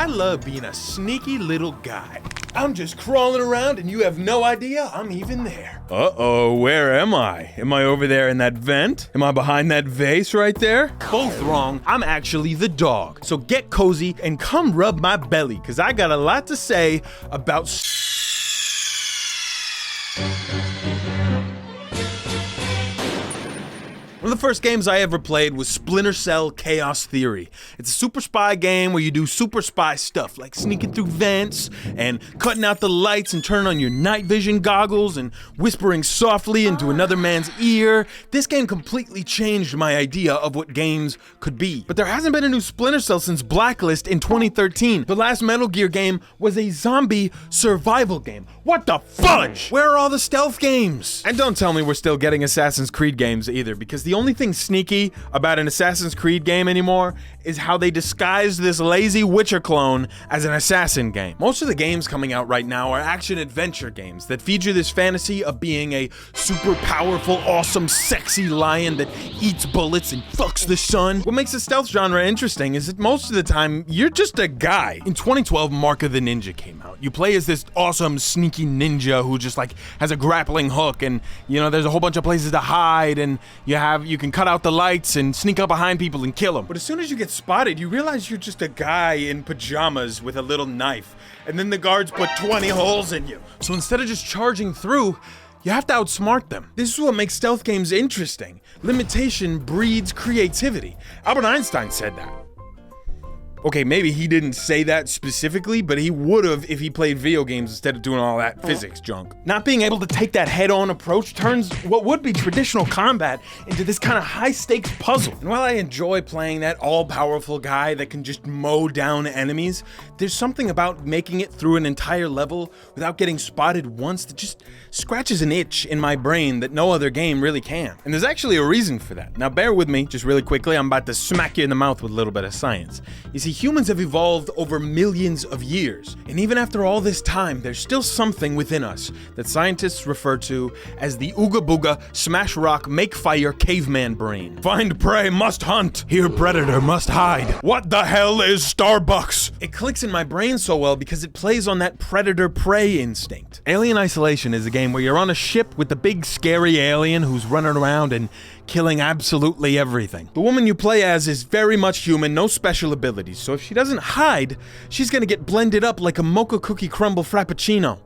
I love being a sneaky little guy. I'm just crawling around and you have no idea I'm even there. Uh-oh, where am I? Am I over there in that vent? Am I behind that vase right there? Both wrong. I'm actually the dog. So get cozy and come rub my belly, cause I got a lot to say about One of the first games I ever played was Splinter Cell Chaos Theory. It's a super spy game where you do super spy stuff like sneaking through vents and cutting out the lights and turning on your night vision goggles and whispering softly into another man's ear. This game completely changed my idea of what games could be. But there hasn't been a new Splinter Cell since Blacklist in 2013. The last Metal Gear game was a zombie survival game. What the fudge? Where are all the stealth games? And don't tell me we're still getting Assassin's Creed games either, because the only thing sneaky about an Assassin's Creed game anymore is how they disguise this lazy Witcher clone as an assassin game. Most of the games coming out right now are action-adventure games that feature this fantasy of being a super powerful, awesome, sexy lion that eats bullets and fucks the sun. What makes the stealth genre interesting is that most of the time, you're just a guy. In 2012, Mark of the Ninja came out. You play as this awesome, sneaky ninja who just like has a grappling hook, and you know, there's a whole bunch of places to hide, and you can cut out the lights and sneak up behind people and kill them. But as soon as you get spotted, you realize you're just a guy in pajamas with a little knife, and then the guards put 20 holes in you. So instead of just charging through, you have to outsmart them. This is what makes stealth games interesting. Limitation breeds creativity. Albert Einstein said that. Okay, maybe he didn't say that specifically, but he would have if he played video games instead of doing all that physics junk. Not being able to take that head-on approach turns what would be traditional combat into this kind of high-stakes puzzle. And while I enjoy playing that all-powerful guy that can just mow down enemies, there's something about making it through an entire level without getting spotted once that just scratches an itch in my brain that no other game really can. And there's actually a reason for that. Now bear with me, just really quickly, I'm about to smack you in the mouth with a little bit of science. You see, humans have evolved over millions of years, and even after all this time, there's still something within us that scientists refer to as the Ooga Booga Smash Rock Make Fire Caveman Brain. Find prey, must hunt. Hear predator, must hide. What the hell is Starbucks? It clicks in my brain so well because it plays on that predator-prey instinct. Alien Isolation is a game where you're on a ship with the big scary alien who's running around and killing absolutely everything. The woman you play as is very much human, no special abilities, so if she doesn't hide, she's gonna get blended up like a mocha cookie crumble frappuccino.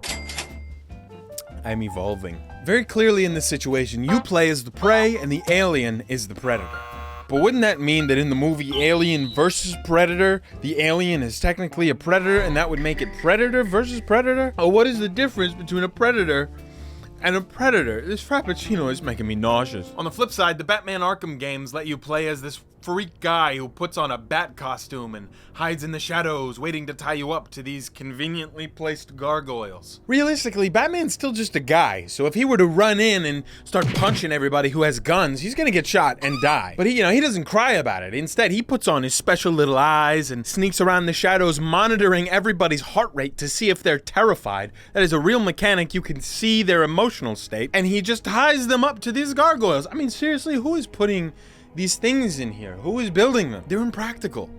I'm evolving. Very clearly in this situation, you play as the prey and the alien is the predator. But wouldn't that mean that in the movie Alien vs. Predator, the alien is technically a predator and that would make it Predator vs. Predator? Oh, what is the difference between a predator and a predator? This frappuccino is making me nauseous. On the flip side, the Batman Arkham games let you play as this freak guy who puts on a bat costume and hides in the shadows, waiting to tie you up to these conveniently placed gargoyles. Realistically, Batman's still just a guy, so if he were to run in and start punching everybody who has guns, he's gonna get shot and die. But he doesn't cry about it. Instead, he puts on his special little eyes and sneaks around the shadows, monitoring everybody's heart rate to see if they're terrified. That is a real mechanic. You can see their emotional state, and he just ties them up to these gargoyles. I mean, seriously, who is putting these things in here? Who is building them? They're impractical.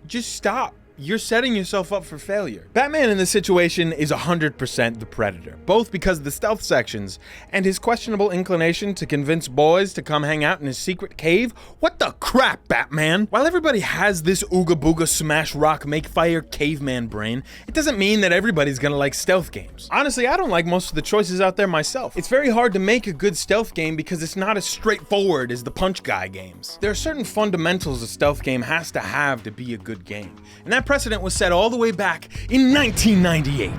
Just stop. You're setting yourself up for failure. Batman in this situation is 100% the predator, both because of the stealth sections and his questionable inclination to convince boys to come hang out in his secret cave. What the crap, Batman? While everybody has this Ooga Booga Smash Rock Make Fire caveman brain, it doesn't mean that everybody's gonna like stealth games. Honestly, I don't like most of the choices out there myself. It's very hard to make a good stealth game because it's not as straightforward as the Punch Guy games. There are certain fundamentals a stealth game has to have to be a good game, and that precedent was set all the way back in 1998.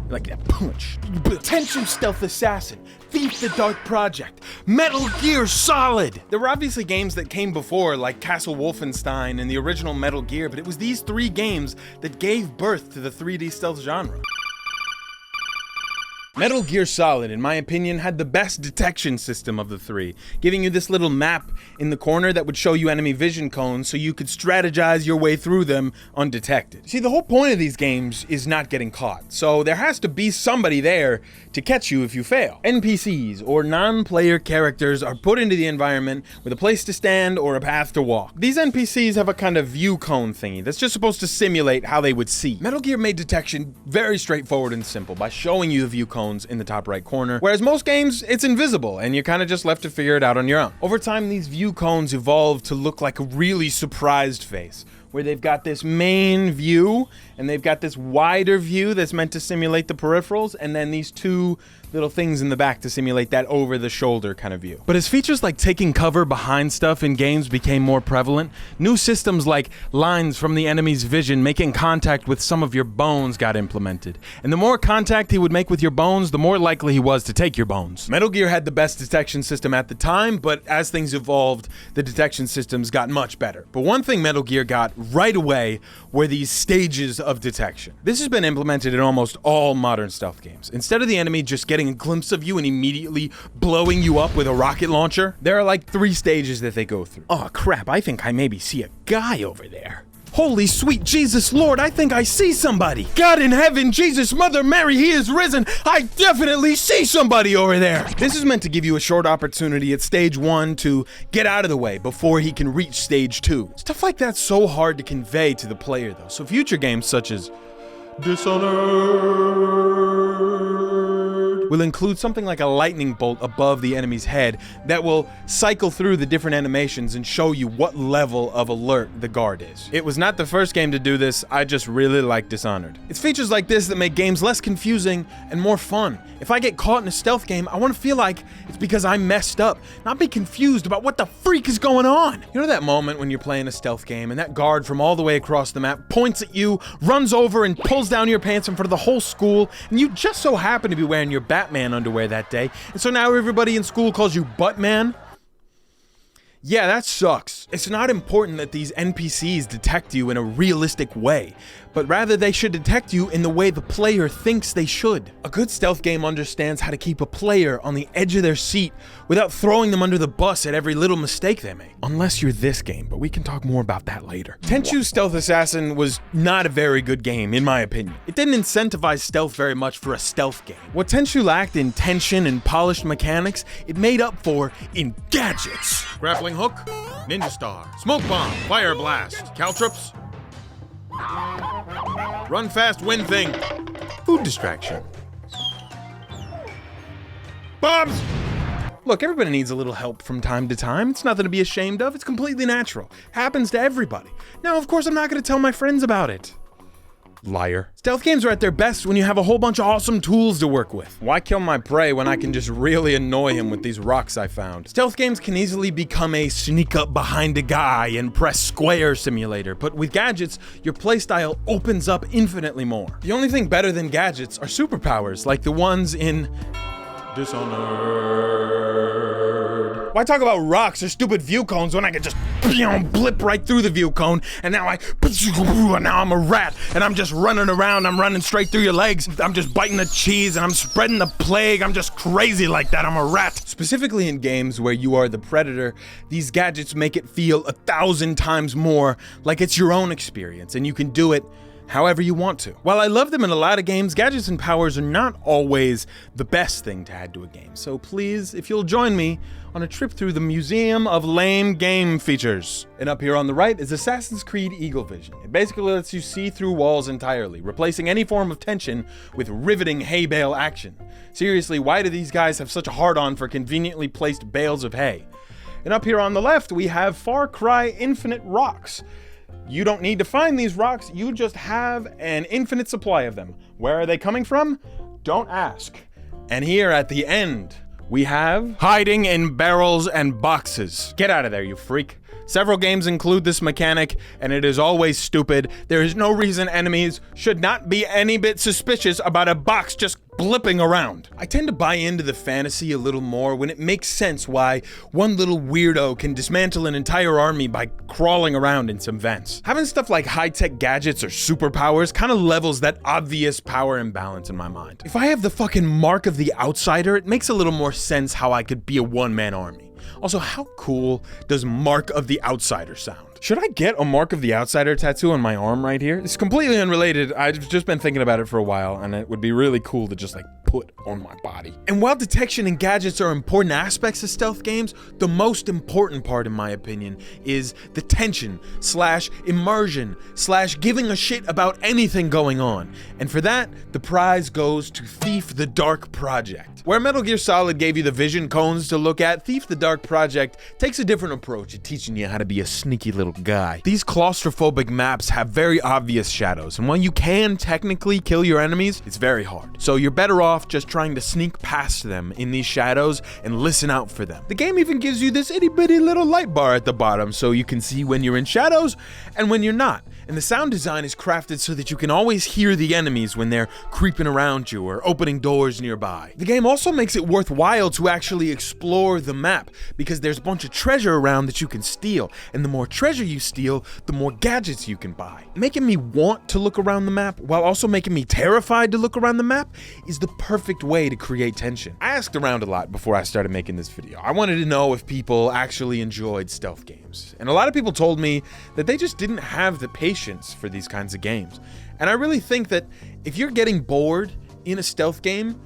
Like that Punch, Potential Stealth Assassin, Thief the Dark Project, Metal Gear Solid. There were obviously games that came before, like Castle Wolfenstein and the original Metal Gear, but it was these three games that gave birth to the 3D stealth genre. Metal Gear Solid, in my opinion, had the best detection system of the three, giving you this little map in the corner that would show you enemy vision cones so you could strategize your way through them undetected. See, the whole point of these games is not getting caught, so there has to be somebody there to catch you if you fail. NPCs, or non-player characters, are put into the environment with a place to stand or a path to walk. These NPCs have a kind of view cone thingy that's just supposed to simulate how they would see. Metal Gear made detection very straightforward and simple by showing you the view cones in the top right corner, whereas most games, it's invisible and you're kind of just left to figure it out on your own. Over time, these view cones evolved to look like a really surprised face, where they've got this main view and they've got this wider view that's meant to simulate the peripherals, and then these two little things in the back to simulate that over-the-shoulder kind of view. But as features like taking cover behind stuff in games became more prevalent, new systems like lines from the enemy's vision making contact with some of your bones got implemented. And the more contact he would make with your bones, the more likely he was to take your bones. Metal Gear had the best detection system at the time, but as things evolved, the detection systems got much better. But one thing Metal Gear got right away were these stages of detection. This has been implemented in almost all modern stealth games. Instead of the enemy just getting a glimpse of you and immediately blowing you up with a rocket launcher, there are like 3 stages that they go through. Oh crap, I think I maybe see a guy over there. Holy sweet Jesus Lord, I think I see somebody. God in heaven, Jesus, Mother Mary, he is risen. I definitely see somebody over there. This is meant to give you a short opportunity at stage 1 to get out of the way before he can reach stage 2. Stuff like that's so hard to convey to the player though, so future games such as Dishonored will include something like a lightning bolt above the enemy's head that will cycle through the different animations and show you what level of alert the guard is. It was not the first game to do this, I just really like Dishonored. It's features like this that make games less confusing and more fun. If I get caught in a stealth game, I want to feel like it's because I messed up, not be confused about what the freak is going on. You know that moment when you're playing a stealth game and that guard from all the way across the map points at you, runs over and pulls down your pants in front of the whole school, and you just so happen to be wearing your Batman underwear that day, and so now everybody in school calls you Buttman? Yeah, that sucks. It's not important that these NPCs detect you in a realistic way, but rather they should detect you in the way the player thinks they should. A good stealth game understands how to keep a player on the edge of their seat without throwing them under the bus at every little mistake they make. Unless you're this game, but we can talk more about that later. Tenchu's Stealth Assassin was not a very good game, in my opinion. It didn't incentivize stealth very much for a stealth game. What Tenchu lacked in tension and polished mechanics, it made up for in gadgets. Grappling hook, ninja star, smoke bomb, fire blast, caltrops, run fast, win thing, food distraction, bombs. Look, everybody needs a little help from time to time. It's nothing to be ashamed of. It's completely natural. Happens to everybody. Now, of course, I'm not going to tell my friends about it. Liar. Stealth games are at their best when you have a whole bunch of awesome tools to work with. Why kill my prey when I can just really annoy him with these rocks I found? Stealth games can easily become a sneak up behind a guy and press square simulator, but with gadgets, your playstyle opens up infinitely more. The only thing better than gadgets are superpowers, like the ones in Dishonored. Why talk about rocks or stupid view cones when I can just blip right through the view cone, and now I'm a rat, and I'm just running around, I'm running straight through your legs, I'm just biting the cheese, and I'm spreading the plague, I'm just crazy like that, I'm a rat. Specifically in games where you are the predator, these gadgets make it feel 1,000 times more like it's your own experience, and you can do it however you want to. While I love them in a lot of games, gadgets and powers are not always the best thing to add to a game. So please, if you'll join me on a trip through the Museum of Lame Game Features. And up here on the right is Assassin's Creed Eagle Vision. It basically lets you see through walls entirely, replacing any form of tension with riveting hay bale action. Seriously, why do these guys have such a hard-on for conveniently placed bales of hay? And up here on the left, we have Far Cry Infinite Rocks. You don't need to find these rocks, you just have an infinite supply of them. Where are they coming from? Don't ask. And here at the end, we have hiding in barrels and boxes. Get out of there, you freak. Several games include this mechanic, and it is always stupid. There is no reason enemies should not be any bit suspicious about a box just blipping around. I tend to buy into the fantasy a little more when it makes sense why one little weirdo can dismantle an entire army by crawling around in some vents. Having stuff like high-tech gadgets or superpowers kind of levels that obvious power imbalance in my mind. If I have the fucking mark of the outsider, it makes a little more sense how I could be a one-man army. Also, how cool does Mark of the Outsider sound? Should I get a Mark of the Outsider tattoo on my arm right here? It's completely unrelated. I've just been thinking about it for a while, and it would be really cool to just like put on my body. And while detection and gadgets are important aspects of stealth games, the most important part, in my opinion, is the tension / immersion / giving a shit about anything going on. And for that, the prize goes to Thief the Dark Project. Where Metal Gear Solid gave you the vision cones to look at, Thief the Dark Project takes a different approach at teaching you how to be a sneaky little guy. These claustrophobic maps have very obvious shadows, and while you can technically kill your enemies, it's very hard. So you're better off just trying to sneak past them in these shadows and listen out for them. The game even gives you this itty bitty little light bar at the bottom so you can see when you're in shadows and when you're not. And the sound design is crafted so that you can always hear the enemies when they're creeping around you or opening doors nearby. The game also makes it worthwhile to actually explore the map because there's a bunch of treasure around that you can steal, and the more treasure you steal, the more gadgets you can buy. Making me want to look around the map while also making me terrified to look around the map is the perfect way to create tension. I asked around a lot before I started making this video. I wanted to know if people actually enjoyed stealth games, and a lot of people told me that they just didn't have the patience for these kinds of games. And I really think that if you're getting bored in a stealth game,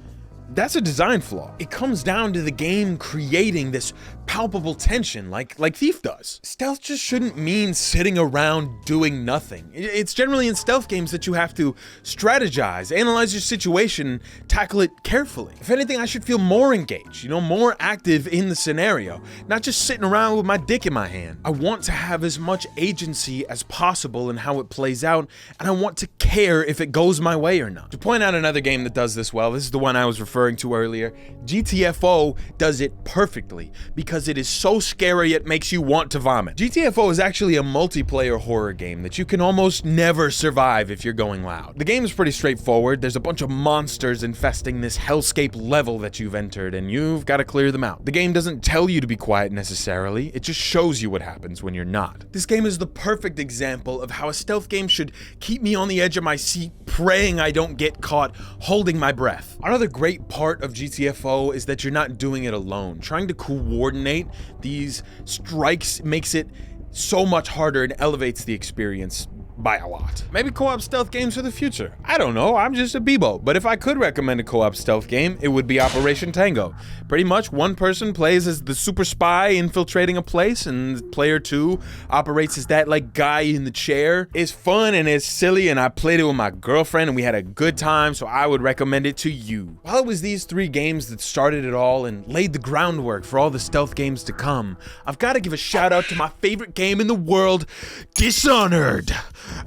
that's a design flaw. It comes down to the game creating this palpable tension like Thief does. Stealth just shouldn't mean sitting around doing nothing. It's generally in stealth games that you have to strategize, analyze your situation, tackle it carefully. If anything, I should feel more engaged, more active in the scenario, not just sitting around with my dick in my hand. I want to have as much agency as possible in how it plays out, and I want to care if it goes my way or not. To point out another game that does this well, this is the one I was referring to earlier, GTFO does it perfectly because it is so scary it makes you want to vomit. GTFO is actually a multiplayer horror game that you can almost never survive if you're going loud. The game is pretty straightforward. There's a bunch of monsters infesting this hellscape level that you've entered, and you've got to clear them out. The game doesn't tell you to be quiet necessarily, it just shows you what happens when you're not. This game is the perfect example of how a stealth game should keep me on the edge of my seat, praying I don't get caught, holding my breath. Another great part of GTFO is that you're not doing it alone. Trying to coordinate these strikes makes it so much harder and elevates the experience by a lot. Maybe co-op stealth games for the future. I don't know, I'm just a Bebo, but if I could recommend a co-op stealth game, it would be Operation Tango. Pretty much one person plays as the super spy infiltrating a place, and player 2 operates as that guy in the chair. It's fun and it's silly, and I played it with my girlfriend and we had a good time, so I would recommend it to you. While it was these 3 games that started it all and laid the groundwork for all the stealth games to come, I've got to give a shout out to my favorite game in the world, Dishonored.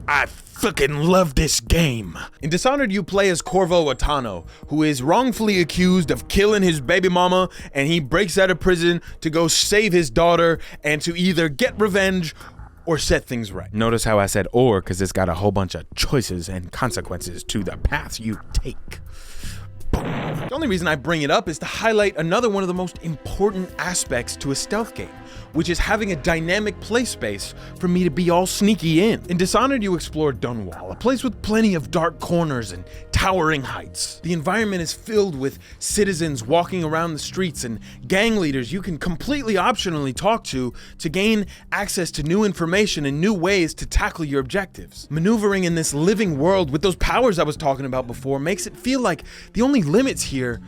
I fucking love this game. In Dishonored, you play as Corvo Atano, who is wrongfully accused of killing his baby mama, and he breaks out of prison to go save his daughter and to either get revenge or set things right. Notice how I said or, because it's got a whole bunch of choices and consequences to the path you take. The only reason I bring it up is to highlight another one of the most important aspects to a stealth game, which is having a dynamic play space for me to be all sneaky in. In Dishonored, you explore Dunwall, a place with plenty of dark corners and towering heights. The environment is filled with citizens walking around the streets and gang leaders you can completely optionally talk to gain access to new information and new ways to tackle your objectives. Maneuvering in this living world with those powers I was talking about before makes it feel like the only limits here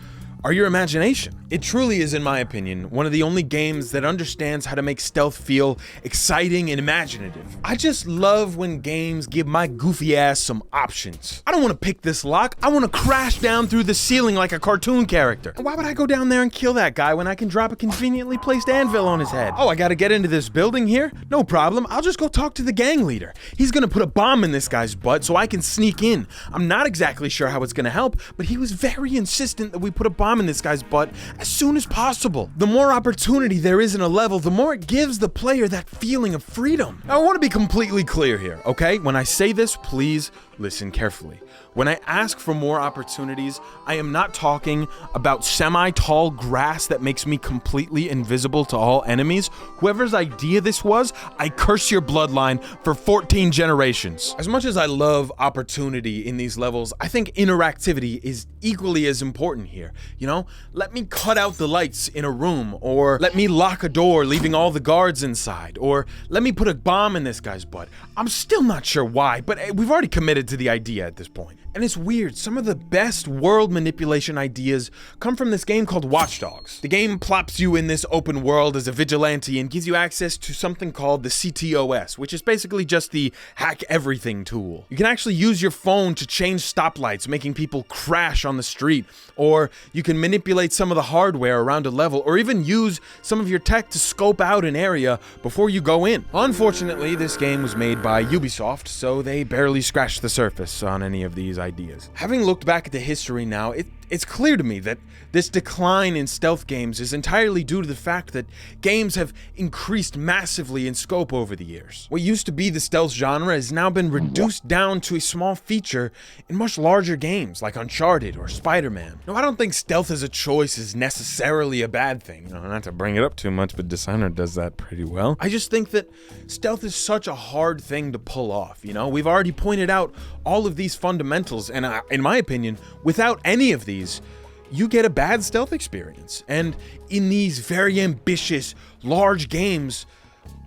are your imagination. It truly is, in my opinion, one of the only games that understands how to make stealth feel exciting and imaginative. I just love when games give my goofy ass some options. I don't want to pick this lock, I want to crash down through the ceiling like a cartoon character. Why would I go down there and kill that guy when I can drop a conveniently placed anvil on his head? Oh, I gotta get into this building here? No problem, I'll just go talk to the gang leader. He's gonna put a bomb in this guy's butt so I can sneak in. I'm not exactly sure how it's gonna help, but he was very insistent that we put a bomb bomb in this guy's butt as soon as possible. The more opportunity there is in a level, the more it gives the player that feeling of freedom. Now, I want to be completely clear here, okay? When I say this, please listen carefully. When I ask for more opportunities, I am not talking about semi-tall grass that makes me completely invisible to all enemies. Whoever's idea this was, I curse your bloodline for 14 generations. As much as I love opportunity in these levels, I think interactivity is equally as important here. You know, let me cut out the lights in a room, or let me lock a door leaving all the guards inside, or let me put a bomb in this guy's butt. I'm still not sure why, but we've already committed to the idea at this point. And it's weird, some of the best world manipulation ideas come from this game called Watch Dogs. The game plops you in this open world as a vigilante and gives you access to something called the CTOS, which is basically just the hack everything tool. You can actually use your phone to change stoplights, making people crash on the street, or you can manipulate some of the hardware around a level, or even use some of your tech to scope out an area before you go in. Unfortunately, this game was made by Ubisoft, so they barely scratched the surface on any of these ideas. Having looked back at the history now, it's clear to me that this decline in stealth games is entirely due to the fact that games have increased massively in scope over the years. What used to be the stealth genre has now been reduced down to a small feature in much larger games like Uncharted or Spider-Man. Now, I don't think stealth as a choice is necessarily a bad thing. You know, not to bring it up too much, but Dishonored does that pretty well. I just think that stealth is such a hard thing to pull off, you know? We've already pointed out all of these fundamentals, and in my opinion, without any of these, you get a bad stealth experience. And in these very ambitious, large games,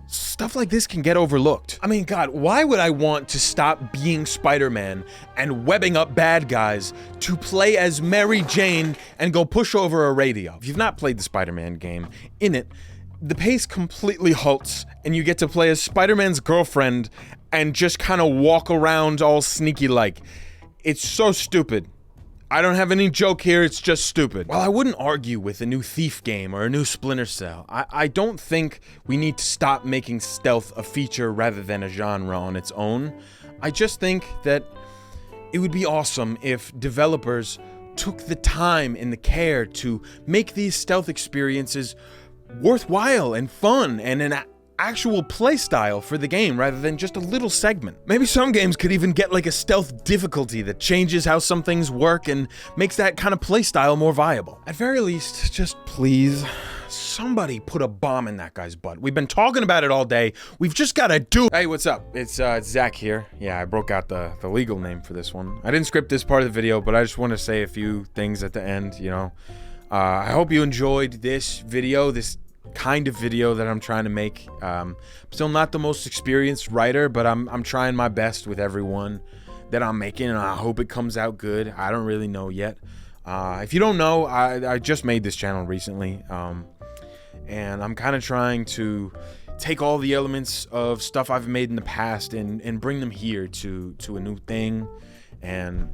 stuff like this can get overlooked. I mean, God, why would I want to stop being Spider-Man and webbing up bad guys to play as Mary Jane and go push over a radio? If you've not played the Spider-Man game, in it, the pace completely halts and you get to play as Spider-Man's girlfriend and just kind of walk around all sneaky-like. It's so stupid. I don't have any joke here, it's just stupid. While I wouldn't argue with a new Thief game or a new Splinter Cell, I don't think we need to stop making stealth a feature rather than a genre on its own. I just think that it would be awesome if developers took the time and the care to make these stealth experiences worthwhile and fun and an actual playstyle for the game rather than just a little segment. Maybe some games could even get like a stealth difficulty that changes how some things work and makes that kind of playstyle more viable. At very least, just please, somebody put a bomb in that guy's butt. We've been talking about it all day. We've just gotta do it. Hey, what's up? It's Zach here. Yeah, I broke out the legal name for this one. I didn't script this part of the video, but I just want to say a few things at the end, you know. I hope you enjoyed this video, this kind of video that I'm trying to make. I'm still not the most experienced writer, but I'm trying my best with everyone that I'm making, and I hope it comes out good. I don't really know yet. If you don't know, I just made this channel recently, and I'm kind of trying to take all the elements of stuff I've made in the past and bring them here to a new thing. And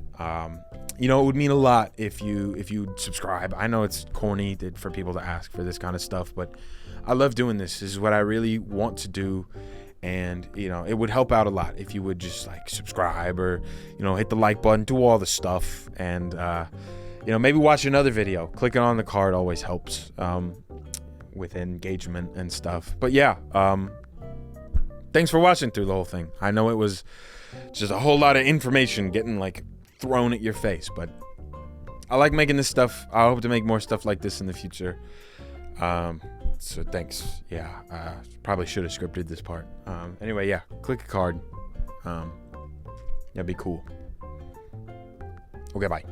you know, it would mean a lot if you subscribe. I know it's corny for people to ask for this kind of stuff, but I love doing this. This is what I really want to do, and you know, it would help out a lot if you would just like subscribe or, you know, hit the like button, do all the stuff, and you know, maybe watch another video. Clicking on the card always helps with engagement and stuff. But yeah, thanks for watching through the whole thing. I know it was just a whole lot of information getting like thrown at your face, but I like making this stuff. I hope to make more stuff like this in the future. So thanks. Yeah, probably should have scripted this part. Anyway, yeah, click a card. That'd be cool. Okay, bye.